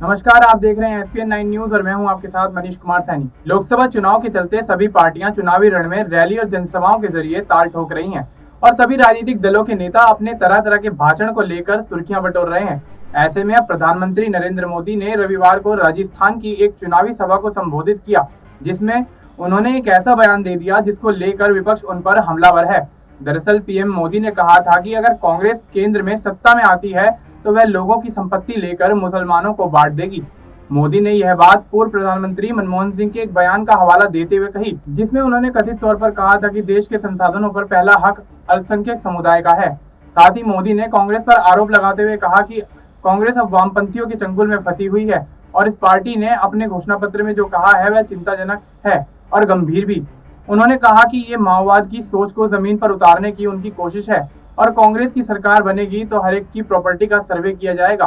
नमस्कार, आप देख रहे हैं एसपीएन 9 न्यूज और मैं हूं आपके साथ मनीष कुमार सैनी। लोकसभा चुनाव के चलते सभी पार्टियां चुनावी रण में रैली और जनसभाओं के जरिए ताल ठोक रही हैं और सभी राजनीतिक दलों के नेता अपने तरह तरह के भाषण को लेकर सुर्खियां बटोर रहे हैं। ऐसे में अब प्रधानमंत्री नरेंद्र मोदी ने रविवार को राजस्थान की एक चुनावी सभा को संबोधित किया, जिसमें उन्होंने एक ऐसा बयान दे दिया जिसको लेकर विपक्ष उन पर हमलावर है। दरअसल पीएम मोदी ने कहा था कि अगर कांग्रेस केंद्र में सत्ता में आती है तो वह लोगों की संपत्ति लेकर मुसलमानों को बांट देगी। मोदी ने यह बात पूर्व प्रधानमंत्री मनमोहन सिंह के एक बयान का हवाला देते हुए कही, जिसमें उन्होंने कथित तौर पर कहा था कि देश के संसाधनों पर पहला हक अल्पसंख्यक समुदाय का है। साथ ही मोदी ने कांग्रेस पर आरोप लगाते हुए कहा कि कांग्रेस अब वामपंथियों के चंगुल में फंसी हुई है और इस पार्टी ने अपने घोषणा पत्र में जो कहा है वह चिंताजनक है और गंभीर भी। उन्होंने कहा कि ये माओवाद की सोच को जमीन पर उतारने की उनकी कोशिश है और कांग्रेस की सरकार बनेगी तो हर एक की प्रॉपर्टी का सर्वे किया जाएगा।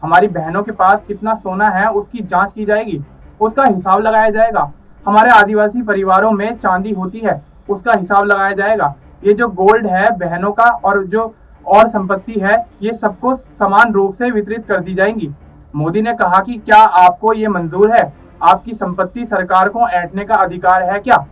हमारी बहनों के पास कितना सोना है उसकी जांच की जाएगी, उसका हिसाब लगाया जाएगा। हमारे आदिवासी परिवारों में चांदी होती है, उसका हिसाब लगाया जाएगा। ये जो गोल्ड है बहनों का और जो और संपत्ति है ये सबको समान रूप से वितरित कर दी जाएंगी। मोदी ने कहा कि क्या आपको ये मंजूर है? आपकी संपत्ति सरकार को ऐंठने का अधिकार है क्या?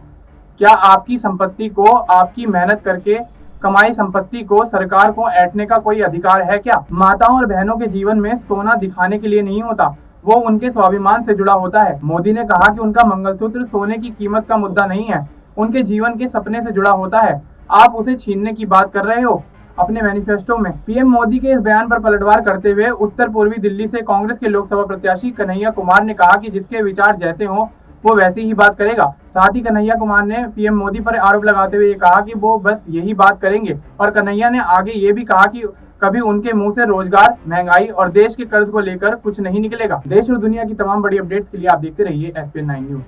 क्या आपकी संपत्ति को, आपकी मेहनत करके कमाई संपत्ति को सरकार को ऐंठने का कोई अधिकार है क्या? माताओं और बहनों के जीवन में सोना दिखाने के लिए नहीं होता, वो उनके स्वाभिमान से जुड़ा होता है। मोदी ने कहा कि उनका मंगलसूत्र सोने की कीमत का मुद्दा नहीं है, उनके जीवन के सपने से जुड़ा होता है। आप उसे छीनने की बात कर रहे हो अपने मैनिफेस्टो में। पीएम मोदी के इस बयान पर पलटवार करते हुए उत्तर पूर्वी दिल्ली से कांग्रेस के लोकसभा प्रत्याशी कन्हैया कुमार ने कहा कि जिसके विचार जैसे हों वो वैसी ही बात करेगा। साथ ही कन्हैया कुमार ने पीएम मोदी पर आरोप लगाते हुए कहा कि वो बस यही बात करेंगे और कन्हैया ने आगे ये भी कहा कि कभी उनके मुंह से रोजगार, महंगाई और देश के कर्ज को लेकर कुछ नहीं निकलेगा। देश और दुनिया की तमाम बड़ी अपडेट्स के लिए आप देखते रहिए एसपीएन 9 न्यूज।